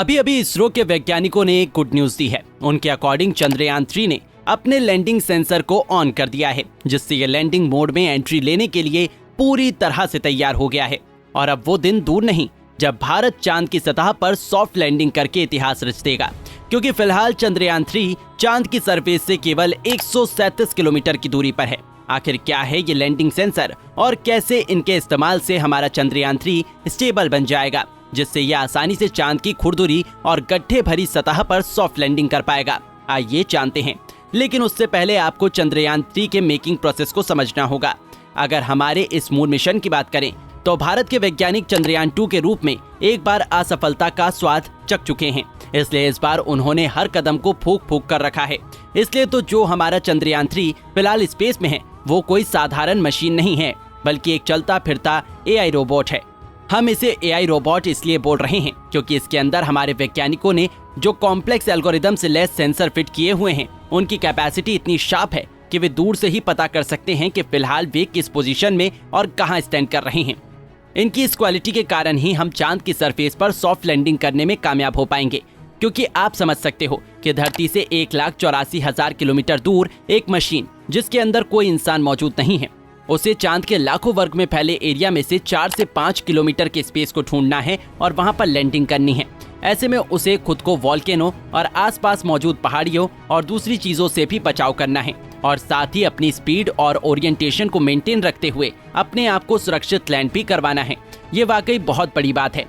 अभी अभी इसरो के वैज्ञानिकों ने एक गुड न्यूज दी है। उनके अकॉर्डिंग चंद्रयान 3 ने अपने लैंडिंग सेंसर को ऑन कर दिया है, जिससे ये लैंडिंग मोड में एंट्री लेने के लिए पूरी तरह से तैयार हो गया है। और अब वो दिन दूर नहीं जब भारत चांद की सतह पर सॉफ्ट लैंडिंग करके इतिहास रच देगा, क्योंकि फिलहाल चंद्रयान 3 चांद की सरफेस से केवल 137 किलोमीटर की दूरी पर है। आखिर क्या है ये लैंडिंग सेंसर और कैसे इनके इस्तेमाल से हमारा चंद्रयान 3 स्टेबल बन जाएगा, जिससे यह आसानी से चांद की खुरदुरी और गड्ढे भरी सतह पर सॉफ्ट लैंडिंग कर पाएगा, आइए जानते हैं। लेकिन उससे पहले आपको चंद्रयान 3 के मेकिंग प्रोसेस को समझना होगा। अगर हमारे इस मून मिशन की बात करें तो भारत के वैज्ञानिक चंद्रयान 2 के रूप में एक बार असफलता का स्वाद चख चुके हैं, इसलिए इस बार उन्होंने हर कदम को फूंक फूंक कर रखा है। इसलिए तो जो हमारा चंद्रयान 3 फिलहाल स्पेस में है वो कोई साधारण मशीन नहीं है, बल्कि एक चलता फिरता AI रोबोट है। हम इसे AI रोबोट इसलिए बोल रहे हैं क्योंकि इसके अंदर हमारे वैज्ञानिकों ने जो कॉम्प्लेक्स एल्गोरिदम से लैस सेंसर फिट किए हुए हैं, उनकी कैपेसिटी इतनी शार्प है कि वे दूर से ही पता कर सकते हैं कि फिलहाल वे किस पोजीशन में और कहां स्टैंड कर रहे हैं। इनकी इस क्वालिटी के कारण ही हम चांद की सरफेस पर सॉफ्ट लैंडिंग करने में कामयाब हो पाएंगे, क्योंकि आप समझ सकते हो कि धरती से 1,84,000 किलोमीटर दूर एक मशीन जिसके अंदर कोई इंसान मौजूद नहीं है, उसे चांद के लाखों वर्ग में फैले एरिया में से 4 से 5 किलोमीटर के स्पेस को ढूंढना है और वहां पर लैंडिंग करनी है। ऐसे में उसे खुद को वॉल्केनो और आसपास मौजूद पहाड़ियों और दूसरी चीजों से भी बचाव करना है, और साथ ही अपनी स्पीड और ओरिएंटेशन को मेंटेन रखते हुए अपने आप को सुरक्षित लैंड भी करवाना है। ये वाकई बहुत बड़ी बात है।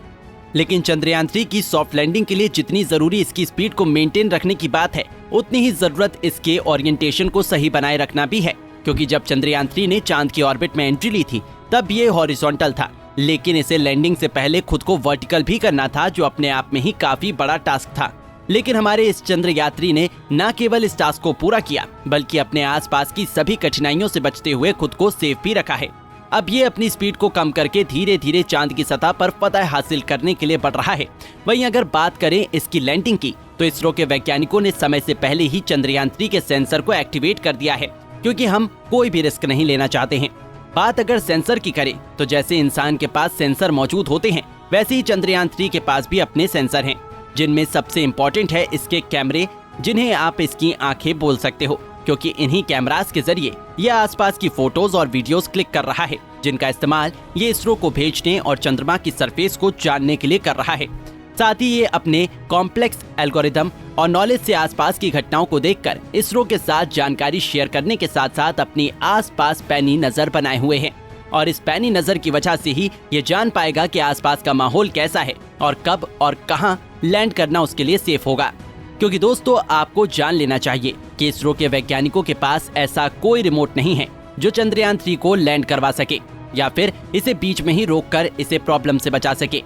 लेकिन चंद्रयान 3 की सॉफ्ट लैंडिंग के लिए जितनी जरूरी इसकी स्पीड को मेंटेन रखने की बात है, उतनी ही जरूरत इसके ओरिएंटेशन को सही बनाए रखना भी है, क्योंकि जब चंद्रयान 3 ने चांद की ऑर्बिट में एंट्री ली थी तब ये हॉरिजॉन्टल था, लेकिन इसे लैंडिंग से पहले खुद को वर्टिकल भी करना था, जो अपने आप में ही काफी बड़ा टास्क था। लेकिन हमारे इस चंद्र यात्री ने न केवल इस टास्क को पूरा किया, बल्कि अपने आसपास की सभी कठिनाइयों से बचते हुए खुद को सेफ भी रखा है। अब ये अपनी स्पीड को कम करके धीरे धीरे चांद की सतह पर फतह हासिल करने के लिए बढ़ रहा है। वहीं अगर बात करें इसकी लैंडिंग की, तो इसरो के वैज्ञानिकों ने समय से पहले ही चंद्रयान 3 के सेंसर को एक्टिवेट कर दिया है, क्योंकि हम कोई भी रिस्क नहीं लेना चाहते हैं। बात अगर सेंसर की करें तो जैसे इंसान के पास सेंसर मौजूद होते हैं, वैसे ही चंद्रयान 3 के पास भी अपने सेंसर हैं, जिनमें सबसे इम्पोर्टेंट है इसके कैमरे, जिन्हें आप इसकी आंखें बोल सकते हो, क्योंकि इन्हीं कैमरास के जरिए ये आसपास की फोटोज और वीडियोस क्लिक कर रहा है, जिनका इस्तेमाल ये इसरो को भेजने और चंद्रमा की सरफेस को जानने के लिए कर रहा है। साथ ही ये अपने कॉम्प्लेक्स एल्गोरिदम और नॉलेज से आसपास की घटनाओं को देखकर इसरो के साथ जानकारी शेयर करने के साथ साथ अपनी आसपास पैनी नजर बनाए हुए हैं, और इस पैनी नजर की वजह से ही ये जान पाएगा कि आसपास का माहौल कैसा है और कब और कहां लैंड करना उसके लिए सेफ होगा। क्योंकि दोस्तों, आपको जान लेना चाहिए कि इसरो के वैज्ञानिकों के पास ऐसा कोई रिमोट नहीं है जो चंद्रयान 3 को लैंड करवा सके या फिर इसे बीच में ही रोककर इसे प्रॉब्लम से बचा सके।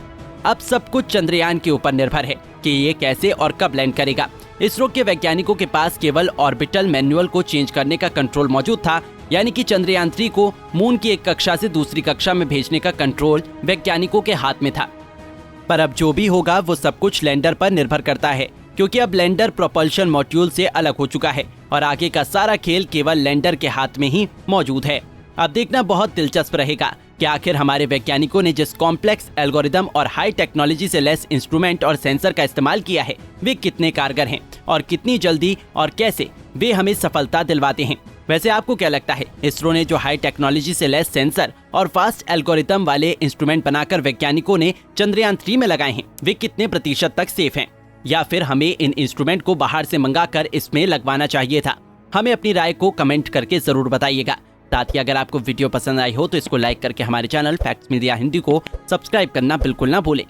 अब सब कुछ चंद्रयान के ऊपर निर्भर है कि ये कैसे और कब लैंड करेगा। इसरो के वैज्ञानिकों के पास केवल ऑर्बिटल मैनुअल को चेंज करने का कंट्रोल मौजूद था, यानी कि चंद्रयान 3 को मून की एक कक्षा से दूसरी कक्षा में भेजने का कंट्रोल वैज्ञानिकों के हाथ में था। पर अब जो भी होगा वो सब कुछ लैंडर पर निर्भर करता है, क्योंकि अब लैंडर प्रोपल्शन मॉड्यूल से अलग हो चुका है और आगे का सारा खेल केवल लैंडर के हाथ में ही मौजूद है। अब देखना बहुत दिलचस्प रहेगा कि आखिर हमारे वैज्ञानिकों ने जिस कॉम्प्लेक्स एल्गोरिदम और हाई टेक्नोलॉजी से लेस इंस्ट्रूमेंट और सेंसर का इस्तेमाल किया है, वे कितने कारगर हैं और कितनी जल्दी और कैसे वे हमें सफलता दिलवाते हैं। वैसे आपको क्या लगता है, इसरो ने जो हाई टेक्नोलॉजी से लेस सेंसर और फास्ट एल्गोरिदम वाले इंस्ट्रूमेंट बनाकर वैज्ञानिकों ने चंद्रयान 3 में लगाए हैं, वे कितने प्रतिशत तक सेफ हैं, या फिर हमें इन इंस्ट्रूमेंट को बाहर से मंगाकर इसमें लगवाना चाहिए था? हमें अपनी राय को कमेंट करके जरूर बताइएगा। साथ ही अगर आपको वीडियो पसंद आई हो तो इसको लाइक करके हमारे चैनल फैक्ट्स मीडिया हिंदी को सब्सक्राइब करना बिल्कुल ना भूलें।